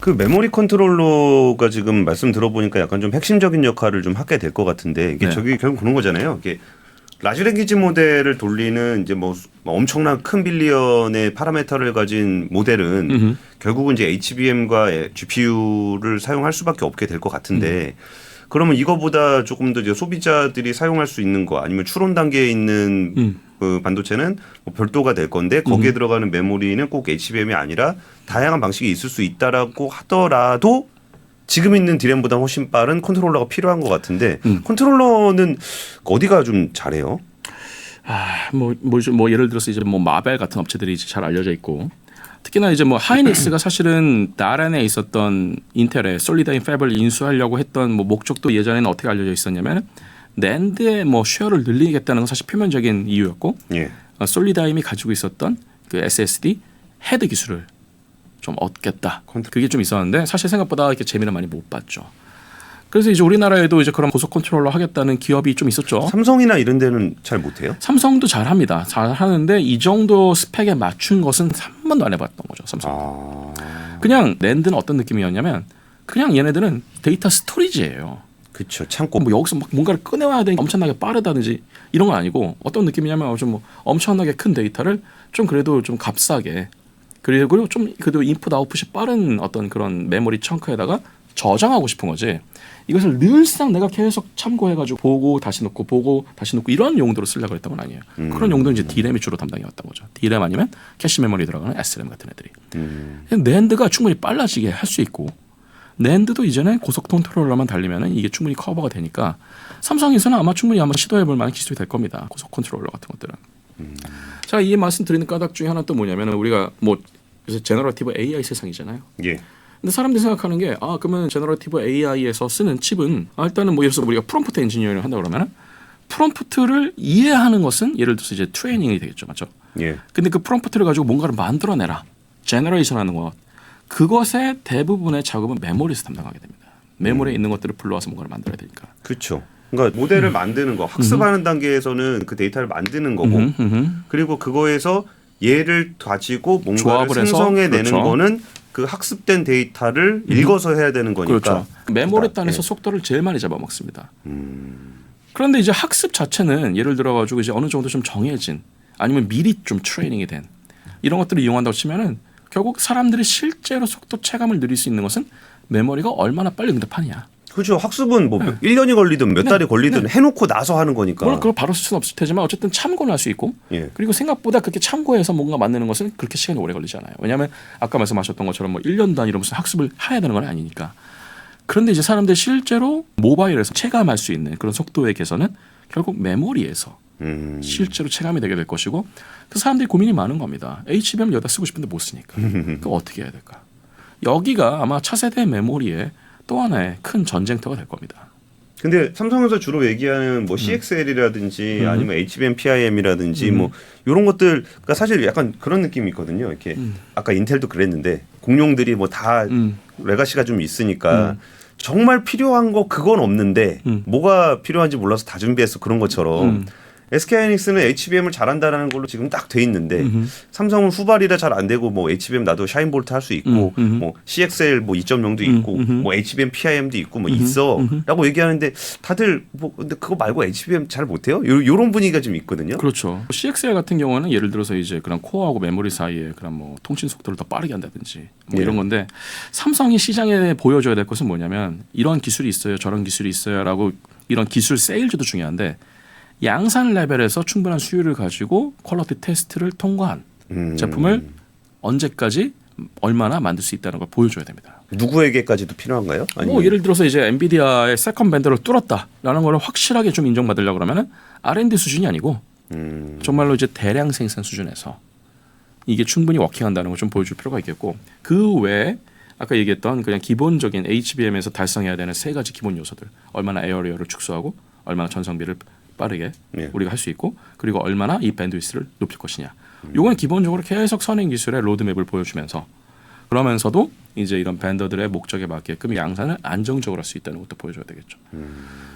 그 메모리 컨트롤러가 지금 말씀 들어보니까 약간 좀 핵심적인 역할을 좀 하게 될 것 같은데 이게 네. 저기 결국 그런 거잖아요. 이게 라지 랭귀지 모델을 돌리는 이제 뭐 엄청난 큰 빌리언의 파라미터를 가진 모델은 결국은 이제 HBM과 GPU를 사용할 수밖에 없게 될 것 같은데 그러면 이거보다 조금 더 이제 소비자들이 사용할 수 있는 거 아니면 추론 단계에 있는 그 반도체는 뭐 별도가 될 건데 거기에 들어가는 메모리는 꼭 HBM이 아니라 다양한 방식이 있을 수 있다라고 하더라도 지금 있는 디램보다 훨씬 빠른 컨트롤러가 필요한 것 같은데 컨트롤러는 어디가 좀 잘해요? 뭐 예를 들어서 이제 뭐 마벨 같은 업체들이 이제 잘 알려져 있고 특히나 이제 뭐 하이닉스가 사실은 다란에 있었던 인텔의 솔리다인 팹을 인수하려고 했던 뭐 목적도 예전에는 어떻게 알려져 있었냐면 낸드의 뭐 쉐어를 늘리겠다는 건 사실 표면적인 이유였고 예. 솔리다임이 가지고 있었던 그 SSD 헤드 기술을 좀 얻겠다. 그게 좀 있었는데 사실 생각보다 이렇게 재미를 많이 못 봤죠. 그래서 이제 우리나라에도 이제 그런 고속 컨트롤러 하겠다는 기업이 좀 있었죠. 삼성이나 이런 데는 잘 못해요? 삼성도 잘합니다. 잘하는데 이 정도 스펙에 맞춘 것은 한 번도 안 해봤던 거죠. 삼성. 그냥 낸드는 어떤 느낌이었냐면 그냥 얘네들은 데이터 스토리지예요. 그렇죠. 창고. 뭐 여기서 막 뭔가를 꺼내와야 되니까 엄청나게 빠르다든지 이런 건 아니고 어떤 느낌이냐면 좀 뭐 엄청나게 큰 데이터를 좀 그래도 좀 값싸게 그리고 좀 그래도 인풋 아웃풋이 빠른 어떤 그런 메모리 청크에다가 저장하고 싶은 거지. 이것을 늘상 내가 계속 참고해가지고 보고 다시 놓고 이런 용도로 쓰려고 했던 건 아니에요. 그런 용도는 이제 D램이 주로 담당해왔던 거죠. D램 아니면 캐시 메모리 들어가는 SRAM 같은 애들이. 낸드가 충분히 빨라지게 할 수 있고 낸드도 이제는 고속 컨트롤러만 달리면은 이게 충분히 커버가 되니까 삼성에서는 아마 충분히 시도해볼 만한 기술이 될 겁니다. 고속 컨트롤러 같은 것들은. 자, 이 말씀드리는 까닭 중에 하나 또 뭐냐면 우리가 뭐 요새 제너러티브 AI 세상이잖아요. 예. 근데 사람들이 생각하는 게 그러면 제너러티브 AI에서 쓰는 칩은 일단은 뭐 예를 들어서 우리가 프롬프트 엔지니어링을 한다 그러면은 프롬프트를 이해하는 것은 예를 들어서 이제 트레이닝이 되겠죠, 맞죠? 예. 근데 그 프롬프트를 가지고 뭔가를 만들어내라, 제너레이션하는 것, 그것의 대부분의 작업은 메모리에서 담당하게 됩니다. 메모리에 있는 것들을 불러와서 뭔가를 만들어야 되니까. 그렇죠. 그러니까 모델을 만드는 거, 학습하는 단계에서는 그 데이터를 만드는 거고, 그리고 그거에서 얘를 가지고 뭔가를 생성해내는 그렇죠. 거는 그 학습된 데이터를 읽어서 해야 되는 거니까. 그렇죠. 메모리 단에서 속도를 제일 많이 잡아먹습니다. 그런데 이제 학습 자체는 예를 들어가지고 이제 어느 정도 좀 정해진 아니면 미리 좀 트레이닝이 된 이런 것들을 이용한다고 치면은 결국 사람들이 실제로 속도 체감을 누릴 수 있는 것은 메모리가 얼마나 빨리 응답하느냐. 그렇죠. 학습은 뭐 1년이 걸리든 몇 달이 걸리든 해놓고 나서 하는 거니까. 물론 그걸 바로 쓸 수는 없을 테지만 어쨌든 참고는 할 수 있고 예. 그리고 생각보다 그렇게 참고해서 뭔가 만드는 것은 그렇게 시간이 오래 걸리지 않아요. 왜냐하면 아까 말씀하셨던 것처럼 뭐 1년 단위로 무슨 학습을 해야 되는 건 아니니까. 그런데 이제 사람들이 실제로 모바일에서 체감할 수 있는 그런 속도의 개선은 결국 메모리에서 실제로 체감이 되게 될 것이고 그 사람들이 고민이 많은 겁니다. HBM 여기다 쓰고 싶은데 못 쓰니까. 그거 어떻게 해야 될까? 여기가 아마 차세대 메모리의 또 하나의 큰 전쟁터가 될 겁니다. 근데 삼성에서 주로 얘기하는 뭐 CXL이라든지 아니면 HBM PIM이라든지 뭐 이런 것들가 사실 약간 그런 느낌이 있거든요. 이렇게 아까 인텔도 그랬는데 공룡들이 뭐 다 레가시가 좀 있으니까 정말 필요한 거 그건 없는데 뭐가 필요한지 몰라서 다 준비해서 그런 것처럼 SK하이닉스는 HBM을 잘한다라는 걸로 지금 딱 돼 있는데 삼성은 후발이라 잘 안 되고 뭐 HBM 나도 샤인볼트 할 수 있고 뭐 CXL 뭐 2.0도 있고 뭐 HBM PIM도 있고 뭐 있어라고 얘기하는데 다들 뭐 근데 그거 말고 HBM 잘 못해요? 요런 분위기가 좀 있거든요. 그렇죠. CXL 같은 경우는 예를 들어서 이제 그런 코어하고 메모리 사이에 그런 뭐 통신 속도를 더 빠르게 한다든지 뭐 이런 건데 삼성이 시장에 보여줘야 될 것은 뭐냐면 이런 기술이 있어요, 저런 기술이 있어요라고 이런 기술 세일즈도 중요한데. 양산 레벨에서 충분한 수율을 가지고 퀄리티 테스트를 통과한 제품을 언제까지 얼마나 만들 수 있다는 걸 보여줘야 됩니다. 누구에게까지도 필요한가요? 아니면 뭐 예를 들어서 이제 엔비디아의 세컨 밴더를 뚫었다라는 걸 확실하게 좀 인정받으려고 그러면은 R&D 수준이 아니고 정말로 이제 대량 생산 수준에서 이게 충분히 워킹한다는 걸 좀 보여줄 필요가 있겠고 그 외에 아까 얘기했던 그냥 기본적인 HBM에서 달성해야 되는 세 가지 기본 요소들 얼마나 에어리어를 축소하고 얼마나 전성비를 빠르게 우리가 할 수 있고 그리고 얼마나 이 밴드위스를 높일 것이냐. 요건 기본적으로 계속 선행 기술의 로드맵을 보여주면서 그러면서도 이제 이런 밴더들의 목적에 맞게끔 양산을 안정적으로 할 수 있다는 것도 보여줘야 되겠죠.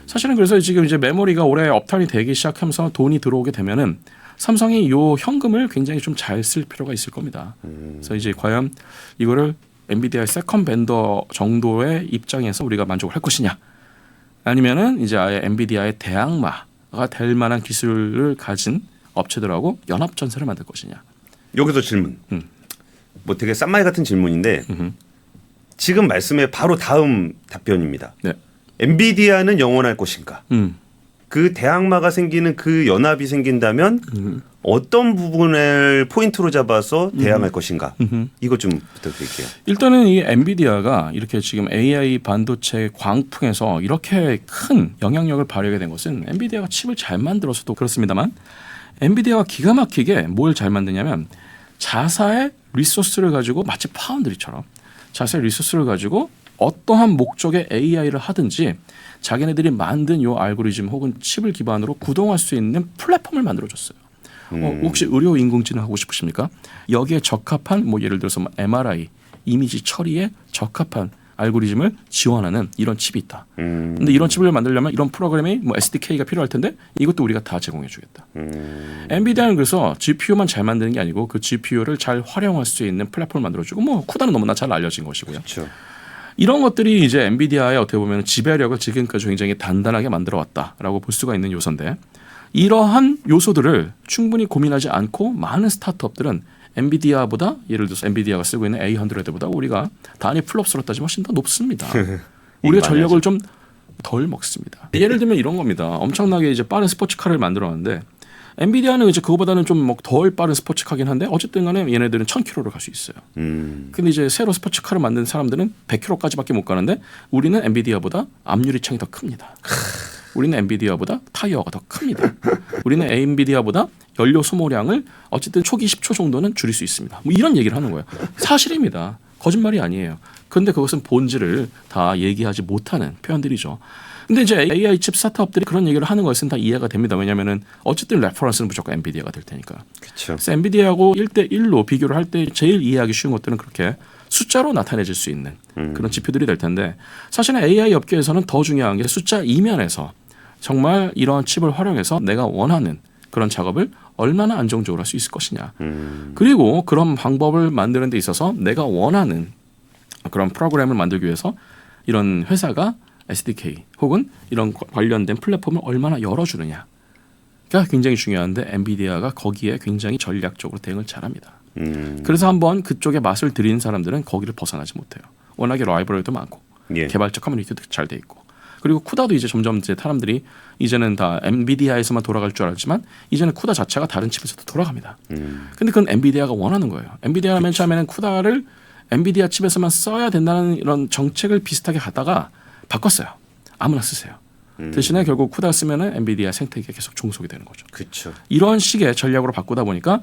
사실은 그래서 지금 이제 메모리가 올해 업타운이 되기 시작하면서 돈이 들어오게 되면은 삼성이 요 현금을 굉장히 좀 잘 쓸 필요가 있을 겁니다. 그래서 이제 과연 이거를 엔비디아의 세컨 벤더 정도의 입장에서 우리가 만족을 할 것이냐, 아니면은 이제 아예 엔비디아의 대항마가 될 만한 기술을 가진 업체들하고 연합 전세를 만들 것이냐. 여기서 질문. 뭐 되게 싼마이 같은 질문인데 지금 말씀의 바로 다음 답변입니다. 네. 엔비디아는 영원할 것인가? 그 대항마가 생기는 그 연합이 생긴다면 어떤 부분을 포인트로 잡아서 대항할 것인가? 이것 좀 부탁드릴게요. 일단은 이 엔비디아가 이렇게 지금 AI 반도체 광풍에서 이렇게 큰 영향력을 발휘하게 된 것은 엔비디아가 칩을 잘 만들어서도 그렇습니다만, 엔비디아가 기가 막히게 뭘 잘 만드냐면 자사의 리소스를 가지고 마치 파운드리처럼 자사의 리소스를 가지고 어떠한 목적의 AI를 하든지 자기네들이 만든 요 알고리즘 혹은 칩을 기반으로 구동할 수 있는 플랫폼을 만들어줬어요. 혹시 의료 인공지능 하고 싶으십니까? 여기에 적합한 뭐 예를 들어서 MRI 이미지 처리에 적합한 알고리즘을 지원하는 이런 칩이 있다. 근데 이런 칩을 만들려면 이런 프로그램이 뭐 SDK가 필요할 텐데 이것도 우리가 다 제공해 주겠다. 엔비디아는 그래서 GPU만 잘 만드는 게 아니고 그 GPU를 잘 활용할 수 있는 플랫폼을 만들어주고, 뭐 쿠다는 너무나 잘 알려진 것이고요. 그렇죠. 이런 것들이 이제 엔비디아의 어떻게 보면 지배력을 지금까지 굉장히 단단하게 만들어 왔다라고 볼 수가 있는 요소인데, 이러한 요소들을 충분히 고민하지 않고 많은 스타트업들은 엔비디아보다, 예를 들어서 엔비디아가 쓰고 있는 A100보다 우리가 단위 플롭스로 따지면 훨씬 더 높습니다. 우리가 전력을 좀 덜 먹습니다. 예를 들면 이런 겁니다. 엄청나게 이제 빠른 스포츠카를 만들었는데 엔비디아는 이제 그거보다는 좀 뭐 덜 빠른 스포츠카긴 한데 어쨌든 간에 얘네들은 1000km를 갈 수 있어요. 근데 이제 새로 스포츠카를 만든 사람들은 100km까지밖에 못 가는데 우리는 엔비디아보다 앞유리 창이 더 큽니다. 우리는 엔비디아보다 타이어가 더 큽니다. 우리는 엔비디아보다 연료 소모량을 어쨌든 초기 10초 정도는 줄일 수 있습니다. 뭐 이런 얘기를 하는 거예요. 사실입니다. 거짓말이 아니에요. 그런데 그것은 본질을 다 얘기하지 못하는 표현들이죠. 근데 이제 AI 칩 스타트업들이 그런 얘기를 하는 것은 다 이해가 됩니다. 왜냐하면은 어쨌든 레퍼런스는 무조건 엔비디아가 될 테니까. 그렇죠. 그래서 엔비디아하고 1대1로 비교를 할 때 제일 이해하기 쉬운 것들은 그렇게 숫자로 나타내질 수 있는 그런 지표들이 될 텐데, 사실은 AI 업계에서는 더 중요한 게 숫자 이면에서 정말 이러한 칩을 활용해서 내가 원하는 그런 작업을 얼마나 안정적으로 할 수 있을 것이냐. 그리고 그런 방법을 만드는 데 있어서 내가 원하는 그런 프로그램을 만들기 위해서 이런 회사가 SDK 혹은 이런 관련된 플랫폼을 얼마나 열어주느냐가 굉장히 중요한데, 엔비디아가 거기에 굉장히 전략적으로 대응을 잘합니다. 그래서 한번 그쪽에 맛을 들인 사람들은 거기를 벗어나지 못해요. 워낙에 라이브러리도 많고 예. 개발자 커뮤니티도 잘 돼 있고, 그리고 쿠다도 이제 점점 이제 사람들이 이제는 다 엔비디아에서만 돌아갈 줄 알았지만 이제는 쿠다 자체가 다른 칩에서도 돌아갑니다. 근데 그건 엔비디아가 원하는 거예요. 엔비디아가 맨 처음에는 쿠다를 엔비디아 칩에서만 써야 된다는 이런 정책을 비슷하게 가다가 바꿨어요. 아무나 쓰세요. 대신에 결국 쿠다 쓰면은 엔비디아 생태계에 계속 종속이 되는 거죠. 그렇죠. 이런 식의 전략으로 바꾸다 보니까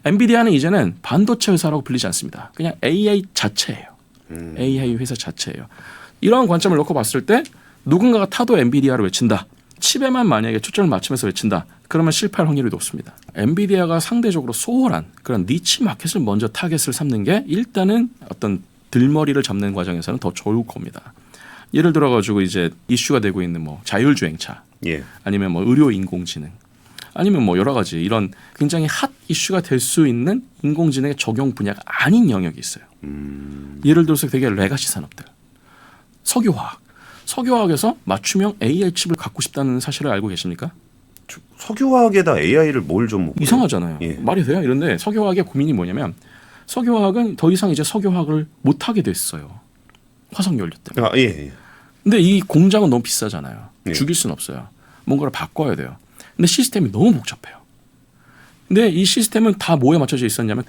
엔비디아는 이제는 반도체 회사라고 불리지 않습니다. 그냥 AI 자체예요. AI 회사 자체예요. 이런 관점을 놓고 봤을 때 누군가가 타도 엔비디아를 외친다. 칩에만 만약에 초점을 맞추면서 외친다. 그러면 실패할 확률이 높습니다. 엔비디아가 상대적으로 소홀한 그런 니치 마켓을 먼저 타겟을 삼는 게 일단은 어떤 들머리를 잡는 과정에서는 더 좋을 겁니다. 예를 들어 가지고 이제 이슈가 되고 있는 뭐 자율주행차, 예. 아니면 뭐 의료 인공지능, 아니면 뭐 여러 가지 이런 굉장히 핫 이슈가 될 수 있는 인공지능의 적용 분야가 아닌 영역이 있어요. 예를 들어서 되게 레가시 산업들, 석유화학에서 맞춤형 AI 칩을 갖고 싶다는 사실을 알고 계십니까? 석유화학에다 AI를 뭘 좀 이상하잖아요. 예. 말이 돼요? 이런데 석유화학의 고민이 뭐냐면 석유화학은 더 이상 이제 석유화학을 못 하게 됐어요. 화석연료 때문에. 아, 예, 예. 근데 이 공장은 너무 비싸잖아요. 예. 죽일 수는 없어요. 뭔가를 바꿔야 돼요. 근데 시스템이 너무 복잡해요. 근데 이 시스템은 다 뭐에 맞춰져 있었냐면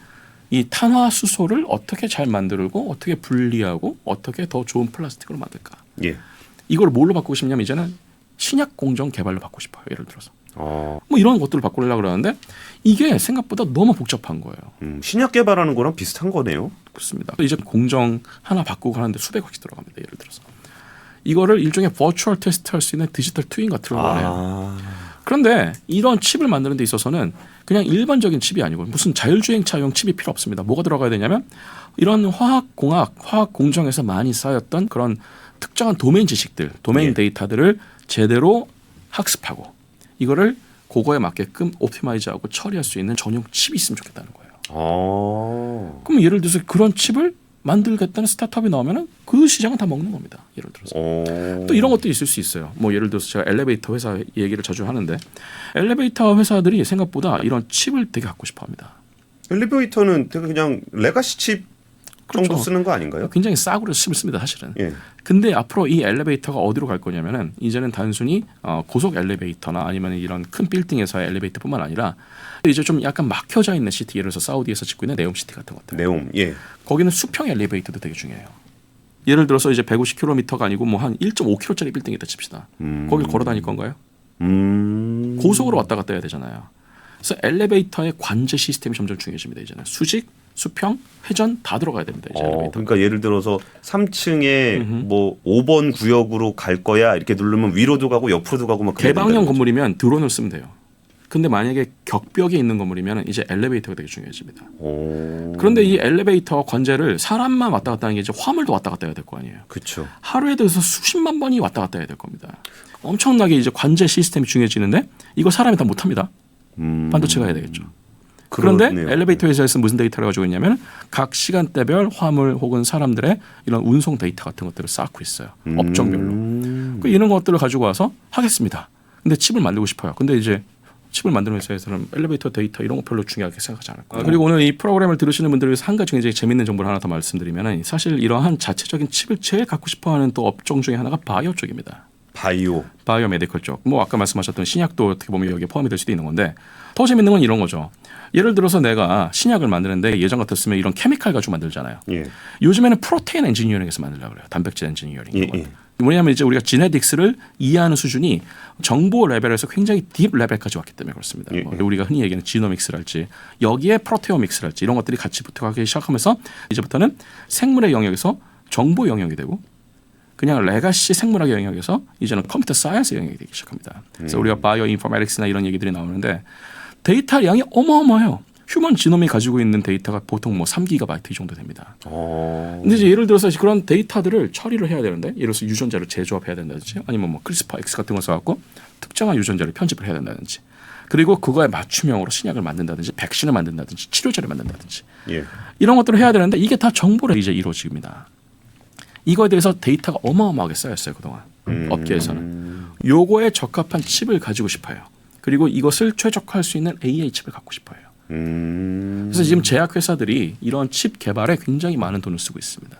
이 탄화수소를 어떻게 잘 만들고 어떻게 분리하고 어떻게 더 좋은 플라스틱으로 만들까. 예. 이걸 뭘로 바꾸고 싶냐면 이제는 신약 공정 개발로 바꾸고 싶어요. 예를 들어서. 뭐 이런 것들을 바꾸려고 그러는데 이게 생각보다 너무 복잡한 거예요. 신약 개발하는 거랑 비슷한 거네요. 그렇습니다. 이제 공정 하나 바꾸고 하는데 수백억씩 들어갑니다. 예를 들어서. 이거를 일종의 버추얼 테스트 할 수 있는 디지털 트윈 같은 걸 해요. 그런데 이런 칩을 만드는 데 있어서는 그냥 일반적인 칩이 아니고 무슨 자율주행차용 칩이 필요 없습니다. 뭐가 들어가야 되냐면 이런 화학공학, 화학공정에서 많이 쌓였던 그런 특정한 도메인 지식들, 도메인 예. 데이터들을 제대로 학습하고 이거를 그거에 맞게끔 옵티마이즈하고 처리할 수 있는 전용 칩이 있으면 좋겠다는 거예요. 그럼 예를 들어서 그런 칩을 만들겠다는 스타트업이 나오면은 그 시장은 다 먹는 겁니다. 예를 들어서. 또 이런 것도 있을 수 있어요. 뭐 예를 들어서 제가 엘리베이터 회사 얘기를 자주 하는데 엘리베이터 회사들이 생각보다 이런 칩을 되게 갖고 싶어합니다. 엘리베이터는 되게 그냥 레가시 칩 정도 그렇죠. 쓰는 거 아닌가요? 굉장히 싸구려 칩을 씁니다, 사실은. 예. 근데 앞으로 이 엘리베이터가 어디로 갈 거냐면은 이제는 단순히 고속 엘리베이터나 아니면 이런 큰 빌딩에서의 엘리베이터뿐만 아니라 이제 좀 약간 막혀져 있는 시티, 예를 들어서 사우디에서 짓고 있는 네옴시티 같은 것들. 네옴. 예. 거기는 수평 엘리베이터도 되게 중요해요. 예를 들어서 이제 150km가 아니고 뭐 한 1.5km짜리 빌딩이 있다 칩시다. 거길 걸어 다닐 건가요? 고속으로 왔다 갔다 해야 되잖아요. 그래서 엘리베이터의 관제 시스템이 점점 중요해집니다. 이제는 수직, 수평, 회전 다 들어가야 됩니다. 이제 엘리베이터. 그러니까 예를 들어서 3층에 뭐 5번 구역으로 갈 거야 이렇게 누르면 위로도 가고 옆으로도 가고 막 그래야 개방형 된다는 거죠. 건물이면 드론을 쓰면 돼요. 근데 만약에 격벽에 있는 건물이면 이제 엘리베이터가 되게 중요해집니다. 그런데 이 엘리베이터 관제를 사람만 왔다 갔다 하는 게 이제 화물도 왔다 갔다 해야 될 거 아니에요. 그렇죠. 하루에 대해서 수십만 번이 왔다 갔다 해야 될 겁니다. 엄청나게 이제 관제 시스템이 중요해지는데 이거 사람이 다 못합니다. 반도체가 해야 되겠죠. 그런데 그렇네요. 엘리베이터 회사에서 무슨 데이터를 가지고 있냐면 각 시간대별 화물 혹은 사람들의 이런 운송 데이터 같은 것들을 쌓고 있어요. 업종별로. 이런 것들을 가지고 와서 하겠습니다. 근데 칩을 만들고 싶어요. 근데 이제 칩을 만드는 회사에서는 엘리베이터 데이터 이런 거 별로 중요하게 생각하지 않을 거예요. 그리고 오늘 이 프로그램을 들으시는 분들을 위해서 한 가지 굉장히 재밌는 정보를 하나 더 말씀드리면 사실 이러한 자체적인 칩을 제일 갖고 싶어하는 또 업종 중에 하나가 바이오 쪽입니다. 바이오 메디컬 쪽. 뭐 아까 말씀하셨던 신약도 어떻게 보면 여기에 포함이 될 수도 있는 건데 더 재밌는 건 이런 거죠. 예를 들어서 내가 신약을 만드는데 예전 같았으면 이런 케미칼 가지고 만들잖아요. 예. 요즘에는 프로테인 엔지니어링에서 만들려고 그래요. 단백질 엔지니어링. 예. 뭐냐면 이제 우리가 지네틱스를 이해하는 수준이 정보 레벨에서 굉장히 딥 레벨까지 왔기 때문에 그렇습니다. 예. 뭐 우리가 흔히 얘기하는 지노믹스랄지 여기에 프로테오믹스랄지 이런 것들이 같이 붙어가기 시작하면서 이제부터는 생물의 영역에서 정보 영역이 되고 그냥 레가시 생물학의 영역에서 이제는 컴퓨터 사이언스 영역이 되기 시작합니다. 그래서 우리가 바이오 인포메틱스나 이런 얘기들이 나오는데 데이터량이 어마어마해요. 휴먼 지놈이 가지고 있는 데이터가 보통 뭐 3GB 이 정도 됩니다. 근데 이제 예를 들어서 그런 데이터들을 처리를 해야 되는데 예를 들어서 유전자를 재조합해야 된다든지 아니면 뭐 크리스파 X 같은 거 써갖고 특정한 유전자를 편집을 해야 된다든지 그리고 그거에 맞춤형으로 신약을 만든다든지 백신을 만든다든지 치료제를 만든다든지 예. 이런 것들을 해야 되는데 이게 다 정보로 이제 이루어집니다. 이거에 대해서 데이터가 어마어마하게 쌓였어요. 그동안 업계에서는. 요거에 적합한 칩을 가지고 싶어요. 그리고 이것을 최적화할 수 있는 AI 칩을 갖고 싶어요. 그래서 지금 제약회사들이 이런 칩 개발에 굉장히 많은 돈을 쓰고 있습니다.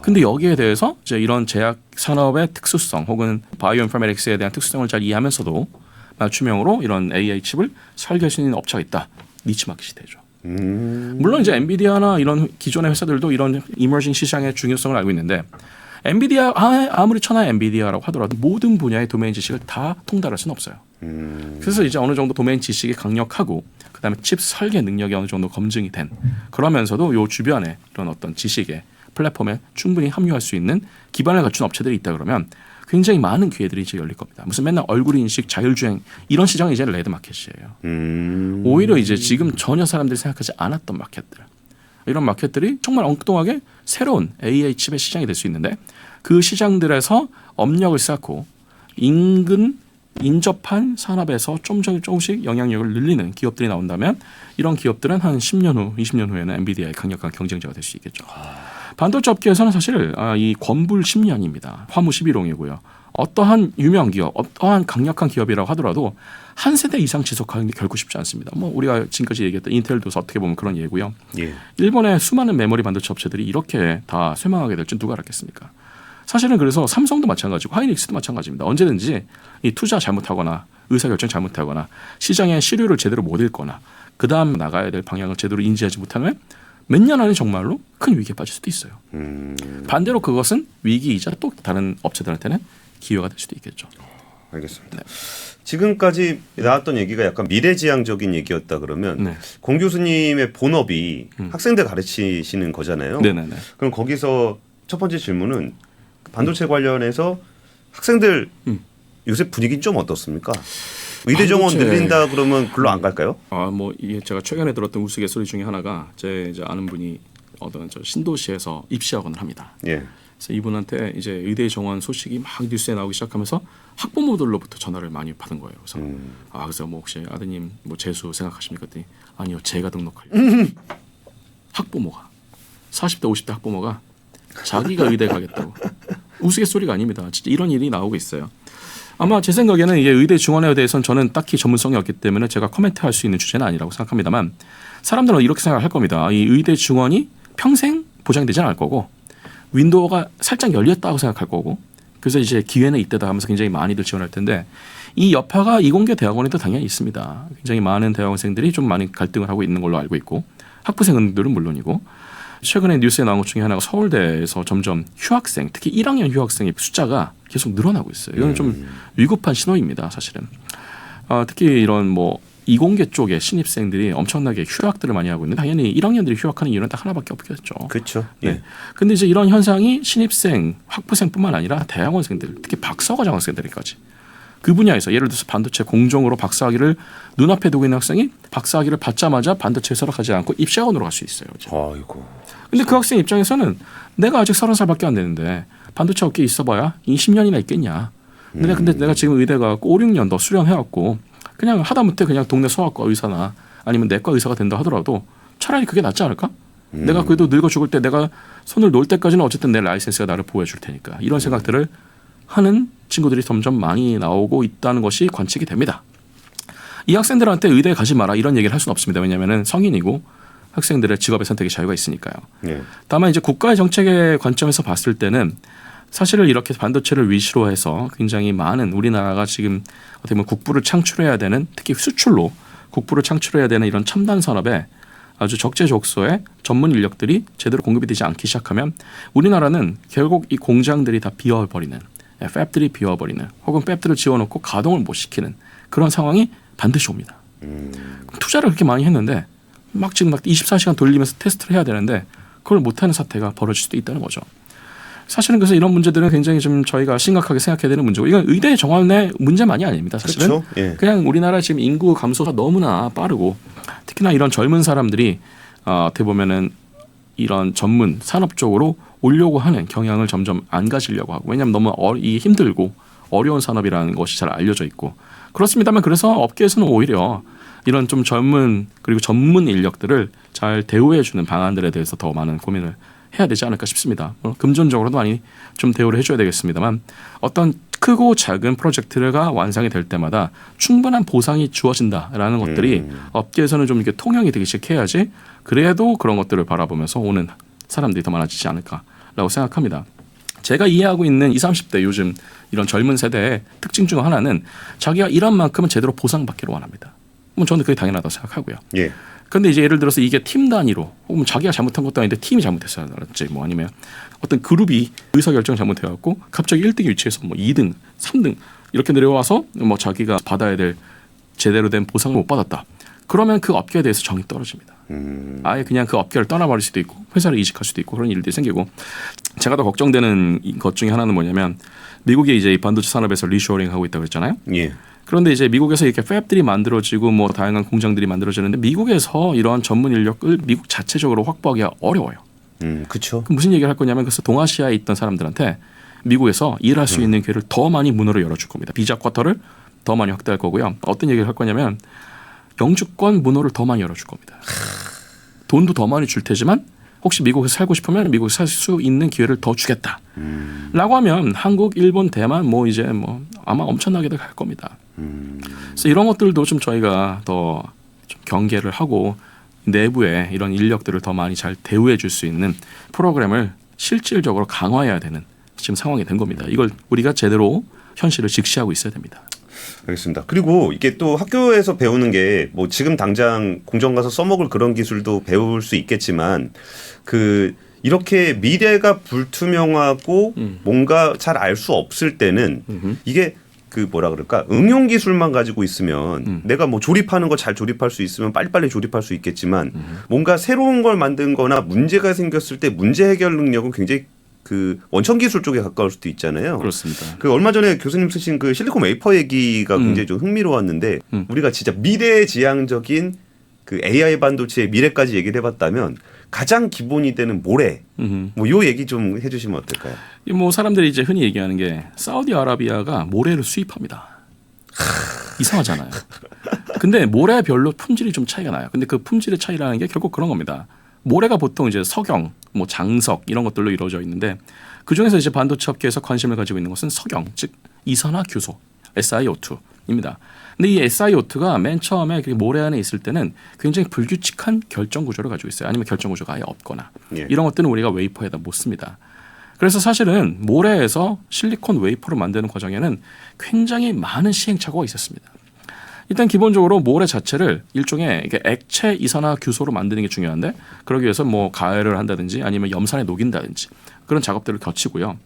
근데 여기에 대해서 이제 이런 제약 산업의 특수성 혹은 바이오 인포메틱스에 대한 특수성을 잘 이해하면서도 맞춤형으로 이런 AI 칩을 설계할 수 있는 업체가 있다. 니치 마켓이 되죠. 물론 이제 엔비디아나 이런 기존의 회사들도 이런 이머징 시장의 중요성을 알고 있는데 엔비디아 아무리 천하의 엔비디아라고 하더라도 모든 분야의 도메인 지식을 다 통달할 수는 없어요. 그래서 이제 어느 정도 도메인 지식이 강력하고 그다음에 칩 설계 능력이 어느 정도 검증이 된 그러면서도 요 주변에 이런 어떤 지식의 플랫폼에 충분히 합류할 수 있는 기반을 갖춘 업체들이 있다 그러면 굉장히 많은 기회들이 이제 열릴 겁니다. 무슨 맨날 얼굴 인식, 자율주행 이런 시장은 이제 레드 마켓이에요. 오히려 이제 지금 전혀 사람들이 생각하지 않았던 마켓들 이런 마켓들이 정말 엉뚱하게 새로운 AI 칩의 시장이 될 수 있는데 그 시장들에서 업력을 쌓고 인접한 산업에서 조금씩 영향력을 늘리는 기업들이 나온다면 이런 기업들은 한 10년 후, 20년 후에는 엔비디아의 강력한 경쟁자가 될 수 있겠죠. 반도체 업계에서는 사실 이 권불 10년입니다. 화무 11홍이고요. 어떠한 유명 기업, 어떠한 강력한 기업이라고 하더라도 한 세대 이상 지속하는 게 결코 쉽지 않습니다. 뭐 우리가 지금까지 얘기했던 인텔도 어떻게 보면 그런 예고요. 예. 일본의 수많은 메모리 반도체 업체들이 이렇게 다 쇠망하게 될 줄 누가 알았겠습니까? 사실은 그래서 삼성도 마찬가지고 하이닉스도 마찬가지입니다. 언제든지 이 투자 잘못하거나 의사결정 잘못하거나 시장의 시류를 제대로 못 읽거나 그다음 나가야 될 방향을 제대로 인지하지 못하면 몇 년 안에 정말로 큰 위기에 빠질 수도 있어요. 반대로 그것은 위기이자 또 다른 업체들한테는 기회가 될 수도 있겠죠. 알겠습니다. 네. 지금까지 나왔던 얘기가 약간 미래지향적인 얘기였다 그러면 네. 공 교수님의 본업이 학생들 가르치시는 거잖아요. 네네네. 그럼 거기서 첫 번째 질문은 반도체 관련해서 학생들 요새 분위기는 좀 어떻습니까? 의대 정원 늘린다 그러면 글로 안 갈까요? 뭐 이게 제가 최근에 들었던 우스갯소리 중에 하나가 제 이제 아는 분이 어떤 저 신도시에서 입시학원을 합니다. 예. 그래서 이분한테 이제 의대 정원 소식이 막 뉴스에 나오기 시작하면서 학부모들로부터 전화를 많이 받은 거예요. 그래서 그래서 뭐 혹시 아드님 뭐 재수 생각하십니까? 그랬더니 아니요 제가 등록하려고. 학부모가. 40대 50대 학부모가 자기가 의대 가겠다고. 우스갯소리가 아닙니다. 진짜 이런 일이 나오고 있어요. 아마 제 생각에는 이게 의대 증원에 대해서는 저는 딱히 전문성이 없기 때문에 제가 코멘트할 수 있는 주제는 아니라고 생각합니다만 사람들은 이렇게 생각할 겁니다. 이 의대 증원이 평생 보장되지는 않을 거고 윈도우가 살짝 열렸다고 생각할 거고 그래서 이제 기회는 이때다 하면서 굉장히 많이들 지원할 텐데 이 여파가 이공계 대학원에도 당연히 있습니다. 굉장히 많은 대학원생들이 좀 많이 갈등을 하고 있는 걸로 알고 있고 학부생들은 물론이고 최근에 뉴스에 나온 것 중에 하나가 서울대에서 점점 휴학생 특히 1학년 휴학생의 숫자가 계속 늘어나고 있어요. 이건 좀 위급한 신호입니다. 사실은 특히 이런 뭐 이공계 쪽의 신입생들이 엄청나게 휴학들을 많이 하고 있는데 당연히 1학년들이 휴학하는 이유는 딱 하나밖에 없겠죠. 그렇죠. 네. 예. 근데 이제 이런 현상이 신입생, 학부생뿐만 아니라 대학원생들, 특히 박사과정 학생들까지 그 분야에서 예를 들어서 반도체 공정으로 박사학위를 눈앞에 두고 있는 학생이 박사학위를 받자마자 반도체에 설학하지 않고 입시학원으로 갈 수 있어요. 아이고. 근데 그 학생 입장에서는 내가 아직 30살밖에 안 되는데 반도체 업계에 있어봐야 20년이나 있겠냐. 근데 내가 지금 의대 가고 5, 6년 더 수련해왔고 그냥 하다못해 그냥 동네 소아과 의사나 아니면 내과 의사가 된다 하더라도 차라리 그게 낫지 않을까? 내가 그래도 늙어 죽을 때 내가 손을 놓을 때까지는 어쨌든 내 라이센스가 나를 보호해 줄 테니까 이런 생각들을 하는 친구들이 점점 많이 나오고 있다는 것이 관측이 됩니다. 이 학생들한테 의대에 가지 마라 이런 얘기를 할 수는 없습니다. 왜냐하면 성인이고 학생들의 직업의 선택의 자유가 있으니까요. 예. 다만 이제 국가의 정책의 관점에서 봤을 때는 사실은 이렇게 반도체를 위시로 해서 굉장히 많은 우리나라가 지금 어떻게 보면 국부를 창출해야 되는 특히 수출로 국부를 창출해야 되는 이런 첨단 산업에 아주 적재적소에 전문 인력들이 제대로 공급이 되지 않기 시작하면 우리나라는 결국 이 공장들이 다 비어버리는 팹들이 비어버리는 혹은 팹들을 지어놓고 가동을 못 시키는 그런 상황이 반드시 옵니다. 투자를 그렇게 많이 했는데 막 지금 막 24시간 돌리면서 테스트를 해야 되는데 그걸 못하는 사태가 벌어질 수도 있다는 거죠. 사실은 그래서 이런 문제들은 굉장히 좀 저희가 심각하게 생각해야 되는 문제고 이건 의대 정원의 문제만이 아닙니다. 사실은 그렇죠. 예. 그냥 우리나라 지금 인구 감소가 너무나 빠르고 특히나 이런 젊은 사람들이 어떻게 보면은 이런 전문 산업 쪽으로 오려고 하는 경향을 점점 안 가지려고 하고 왜냐하면 너무 이 힘들고 어려운 산업이라는 것이 잘 알려져 있고 그렇습니다만 그래서 업계에서는 오히려 이런 좀 젊은 그리고 전문 인력들을 잘 대우해주는 방안들에 대해서 더 많은 고민을 해야 되지 않을까 싶습니다. 금전적으로도 많이 좀 대우를 해줘야 되겠습니다만 어떤 크고 작은 프로젝트가 완성이 될 때마다 충분한 보상이 주어진다라는 것들이 업계에서는 좀 이렇게 통용이 되기 시작해야지 그래도 그런 것들을 바라보면서 오는 사람들이 더 많아지지 않을까라고 생각합니다. 제가 이해하고 있는 20, 30대 요즘 이런 젊은 세대의 특징 중 하나는 자기가 일한 만큼은 제대로 보상받기를 원합니다. 저는 그게 당연하다고 생각하고요. 예. 그런데 이제 예를 들어서 이게 팀 단위로 혹은 자기가 잘못한 것도 아닌데 팀이 잘못했어야지 뭐 아니면 어떤 그룹이 의사결정 잘못해갖고 갑자기 1등 위치에서 뭐 2등, 3등 이렇게 내려와서 뭐 자기가 받아야 될 제대로 된 보상을 못 받았다. 그러면 그 업계에 대해서 정이 떨어집니다. 아예 그냥 그 업계를 떠나버릴 수도 있고 회사를 이직할 수도 있고 그런 일들이 생기고 제가 더 걱정되는 것 중에 하나는 뭐냐면 미국이 이제 반도체 산업에서 리쇼어링 하고 있다고 그랬잖아요. 예. 그런데 이제 미국에서 이렇게 팹들이 만들어지고 뭐 다양한 공장들이 만들어지는데 미국에서 이러한 전문 인력을 미국 자체적으로 확보하기가 어려워요. 그렇죠. 무슨 얘기를 할 거냐면 그래서 동아시아에 있던 사람들한테 미국에서 일할 수 있는 기회를 더 많이 문호를 열어줄 겁니다. 비자 쿼터를 더 많이 확대할 거고요. 어떤 얘기를 할 거냐면 영주권 문호를 더 많이 열어줄 겁니다. 돈도 더 많이 줄 테지만 혹시 미국에서 살고 싶으면 미국에서 살 수 있는 기회를 더 주겠다. 라고 하면 한국, 일본, 대만 뭐 이제 뭐 아마 엄청나게들 갈 겁니다. 그래서 이런 것들도 좀 저희가 더 좀 경계를 하고 내부에 이런 인력들을 더 많이 잘 대우해 줄 수 있는 프로그램을 실질적으로 강화해야 되는 지금 상황이 된 겁니다. 이걸 우리가 제대로 현실을 직시하고 있어야 됩니다. 알겠습니다. 그리고 이게 또 학교에서 배우는 게 뭐 지금 당장 공정 가서 써먹을 그런 기술도 배울 수 있겠지만 그 이렇게 미래가 불투명하고 뭔가 잘 알 수 없을 때는 이게 그 뭐라 그럴까 응용 기술만 가지고 있으면 내가 뭐 조립하는 거 잘 조립할 수 있으면 빨리빨리 조립할 수 있겠지만 뭔가 새로운 걸 만든거나 문제가 생겼을 때 문제 해결 능력은 굉장히 그 원천 기술 쪽에 가까울 수도 있잖아요. 그렇습니다. 그 얼마 전에 교수님 쓰신 그 실리콘 웨이퍼 얘기가 굉장히 좀 흥미로웠는데 우리가 진짜 미래지향적인 그 AI 반도체의 미래까지 얘기를 해봤다면 가장 기본이 되는 모래 뭐 요 얘기 좀 해주시면 어떨까요? 뭐 사람들이 이제 흔히 얘기하는 게 사우디아라비아가 모래를 수입합니다. 이상하잖아요. 근데 모래별로 품질이 좀 차이가 나요. 근데 그 품질의 차이라는 게 결국 그런 겁니다. 모래가 보통 이제 석영 뭐 장석 이런 것들로 이루어져 있는데 그 중에서 이제 반도체 업계에서 관심을 가지고 있는 것은 석영, 즉 이산화 규소 SiO2입니다. 근데 이 SiO2가 맨 처음에 모래 안에 있을 때는 굉장히 불규칙한 결정 구조를 가지고 있어요. 아니면 결정 구조가 아예 없거나 예. 이런 것들은 우리가 웨이퍼에다 못 씁니다. 그래서 사실은 모래에서 실리콘 웨이퍼를 만드는 과정에는 굉장히 많은 시행착오가 있었습니다. 일단 기본적으로 모래 자체를 일종의 이게 액체 이산화 규소로 만드는 게 중요한데 그러기 위해서 뭐 가열을 한다든지 아니면 염산에 녹인다든지 그런 작업들을 거치고요.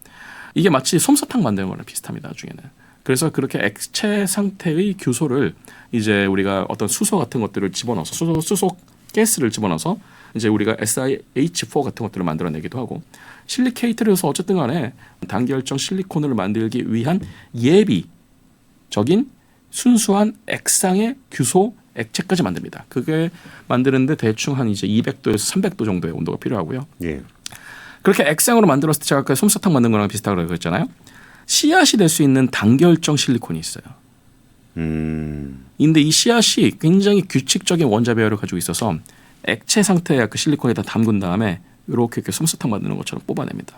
이게 마치 솜사탕 만드는 거랑 비슷합니다. 나중에는. 그래서 그렇게 액체 상태의 규소를 이제 우리가 어떤 수소 같은 것들을 집어넣어서 수소 가스를 집어넣어서 이제 우리가 SiH4 같은 것들을 만들어내기도 하고 실리케이트를 해서 어쨌든 간에 단결정 실리콘을 만들기 위한 예비적인 순수한 액상의 규소 액체까지 만듭니다. 그게 만드는데 대충 한 이제 200도에서 300도 정도의 온도가 필요하고요. 예. 그렇게 액상으로 만들었을 때 제가 아까 솜사탕 만든 거랑 비슷하다고 그랬잖아요. 씨앗이 될 수 있는 단결정 실리콘이 있어요. 근데 이 씨앗이 굉장히 규칙적인 원자 배열을 가지고 있어서 액체 상태의 그 실리콘에다 담근 다음에 이렇게 솜사탕 만드는 것처럼 뽑아냅니다.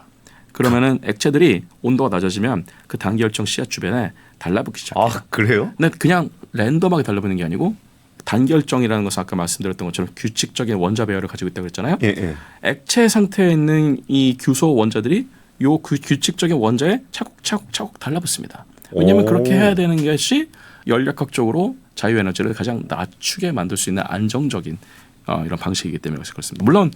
그러면은 액체들이 온도가 낮아지면 그 단결정 씨앗 주변에 달라붙기 시작해요. 아 그래요? 근데 그냥 랜덤하게 달라붙는 게 아니고 단결정이라는 것은 아까 말씀드렸던 것처럼 규칙적인 원자 배열을 가지고 있다고 그랬잖아요. 예, 예. 액체 상태에 있는 이 규소 원자들이 요 규칙적인 원자에 차곡차곡 달라붙습니다. 왜냐하면 그렇게 해야 되는 것이 연력학적으로 자유에너지를 가장 낮추게 만들 수 있는 안정적인 이런 방식이기 때문에 그렇습니다. 물론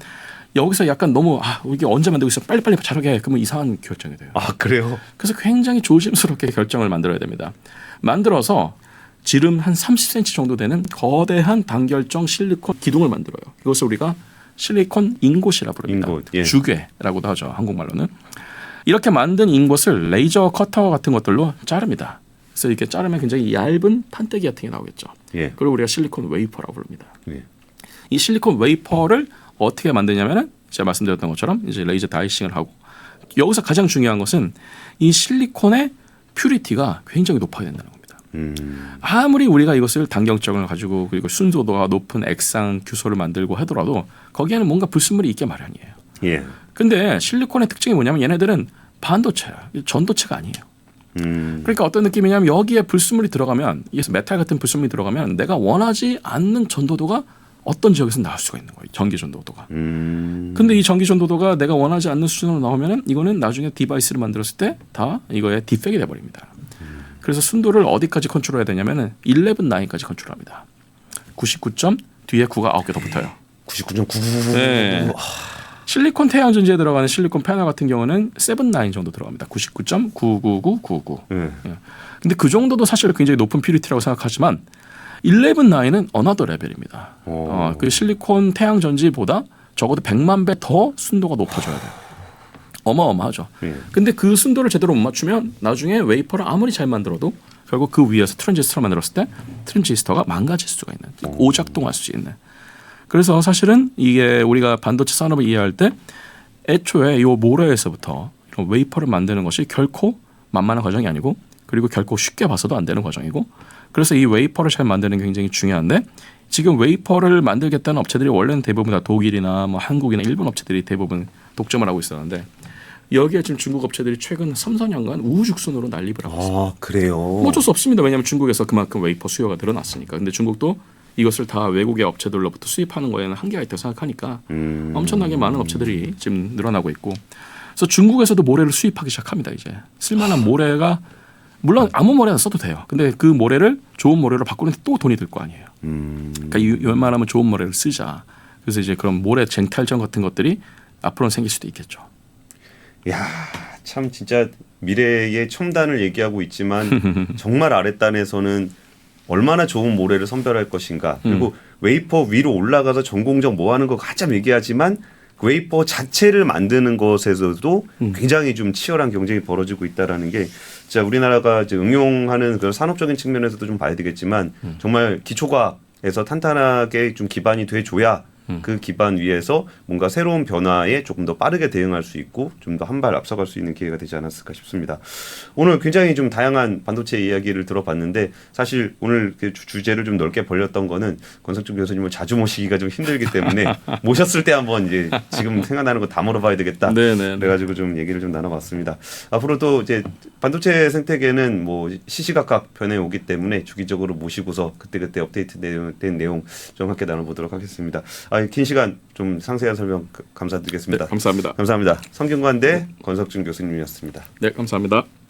여기서 약간 너무 이게 언제 만들고 있어 빨리빨리 자르게 그러면 이상한 결정이 돼요. 아 그래요? 그래서 굉장히 조심스럽게 결정을 만들어야 됩니다. 만들어서 지름 한 30cm 정도 되는 거대한 단결정 실리콘 기둥을 만들어요. 이것을 우리가 실리콘 인곳이라고 부릅니다. 인곳, 예. 주괴라고도 하죠. 한국말로는. 이렇게 만든 인곳을 레이저 커터 같은 것들로 자릅니다. 그래서 이렇게 자르면 굉장히 얇은 판때기 같은 게 나오겠죠. 예. 그리고 우리가 실리콘 웨이퍼라고 부릅니다. 예. 이 실리콘 웨이퍼를 어떻게 만드냐면은 제가 말씀드렸던 것처럼 이제 레이저 다이싱을 하고 여기서 가장 중요한 것은 이 실리콘의 퓨리티가 굉장히 높아야 된다는 겁니다. 아무리 우리가 이것을 단결정을 가지고 그리고 순도가 높은 액상 규소를 만들고 하더라도 거기에는 뭔가 불순물이 있게 마련이에요. 예. 근데 실리콘의 특징이 뭐냐면 얘네들은 반도체야. 전도체가 아니에요. 그러니까 어떤 느낌이냐면 여기에 불순물이 들어가면 이게 메탈 같은 불순물이 들어가면 내가 원하지 않는 전도도가 어떤 지역에서 나올 수가 있는 거예요. 전기 전도도가. 근데 이 전기 전도도가 내가 원하지 않는 수준으로 나오면은 이거는 나중에 디바이스를 만들었을 때 다 이거에 디펙이 돼 버립니다. 그래서 순도를 어디까지 컨트롤해야 되냐면은 11.9까지 컨트롤합니다. 99점 뒤에 9가 9개 더 붙어요. 99.9. 네. 실리콘 태양 전지에 들어가는 실리콘 패널 같은 경우는 7.9 정도 들어갑니다. 99.99999. 예. 근데 그 정도도 사실 굉장히 높은 퓨리티라고 생각하지만 11.9는 어나더 레벨입니다. 그 실리콘 태양 전지보다 적어도 100만 배 더 순도가 높아져야 돼요. 어마어마하죠. 근데 그 순도를 제대로 못 맞추면 나중에 웨이퍼를 아무리 잘 만들어도 결국 그 위에서 트랜지스터를 만들었을 때 트랜지스터가 망가질 수가 있는 오작동할 수 있는. 그래서 사실은 이게 우리가 반도체 산업을 이해할 때 애초에 이 모래에서부터 이런 웨이퍼를 만드는 것이 결코 만만한 과정이 아니고 그리고 결코 쉽게 봐서도 안 되는 과정이고 그래서 이 웨이퍼를 잘 만드는 게 굉장히 중요한데 지금 웨이퍼를 만들겠다는 업체들이 원래는 대부분 다 독일이나 뭐 한국이나 일본 업체들이 대부분 독점을 하고 있었는데 여기에 지금 중국 업체들이 최근 3, 4년간 우후죽순으로 난립을 하고 있습니다. 아 그래요? 뭐 어쩔 수 없습니다. 왜냐하면 중국에서 그만큼 웨이퍼 수요가 늘어났으니까. 근데 중국도 이것을 다 외국의 업체들로부터 수입하는 거에는 한계가 있다고 생각하니까 엄청나게 많은 업체들이 지금 늘어나고 있고 그래서 중국에서도 모래를 수입하기 시작합니다. 이제 쓸만한 모래가 물론 아무 모래나 써도 돼요. 근데 그 모래를 좋은 모래로 바꾸는데 또 돈이 들 거 아니에요. 그러니까 웬만하면 좋은 모래를 쓰자. 그래서 이제 그런 모래 쟁탈전 같은 것들이 앞으로는 생길 수도 있겠죠. 야, 참 진짜 미래의 첨단을 얘기하고 있지만 정말 아랫단에서는 얼마나 좋은 모래를 선별할 것인가. 그리고 웨이퍼 위로 올라가서 전공정 뭐 하는 거 가참 얘기하지만 그 웨이퍼 자체를 만드는 것에서도 굉장히 좀 치열한 경쟁이 벌어지고 있다라는 게 진짜 우리나라가 이제 응용하는 그런 산업적인 측면에서도 좀 봐야 되겠지만 정말 기초과학에서 탄탄하게 좀 기반이 돼줘야 그 기반 위에서 뭔가 새로운 변화에 조금 더 빠르게 대응할 수 있고 좀 더 한 발 앞서갈 수 있는 기회가 되지 않았을까 싶습니다. 오늘 굉장히 좀 다양한 반도체 이야기를 들어봤는데 사실 오늘 그 주제를 좀 넓게 벌렸던 거는 권석준 교수님을 자주 모시기가 좀 힘들기 때문에 모셨을 때 한번 이제 지금 생각나는 거 다 물어봐야 되겠다. 네네. 그래가지고 좀 얘기를 좀 나눠봤습니다. 앞으로도 이제 반도체 생태계는 뭐 시시각각 변해 오기 때문에 주기적으로 모시고서 그때그때 업데이트된 내용 좀 함께 나눠보도록 하겠습니다. 긴 시간 좀 상세한 설명 감사드리겠습니다. 네, 감사합니다. 감사합니다. 성균관대 권석준 교수님이었습니다. 네, 감사합니다.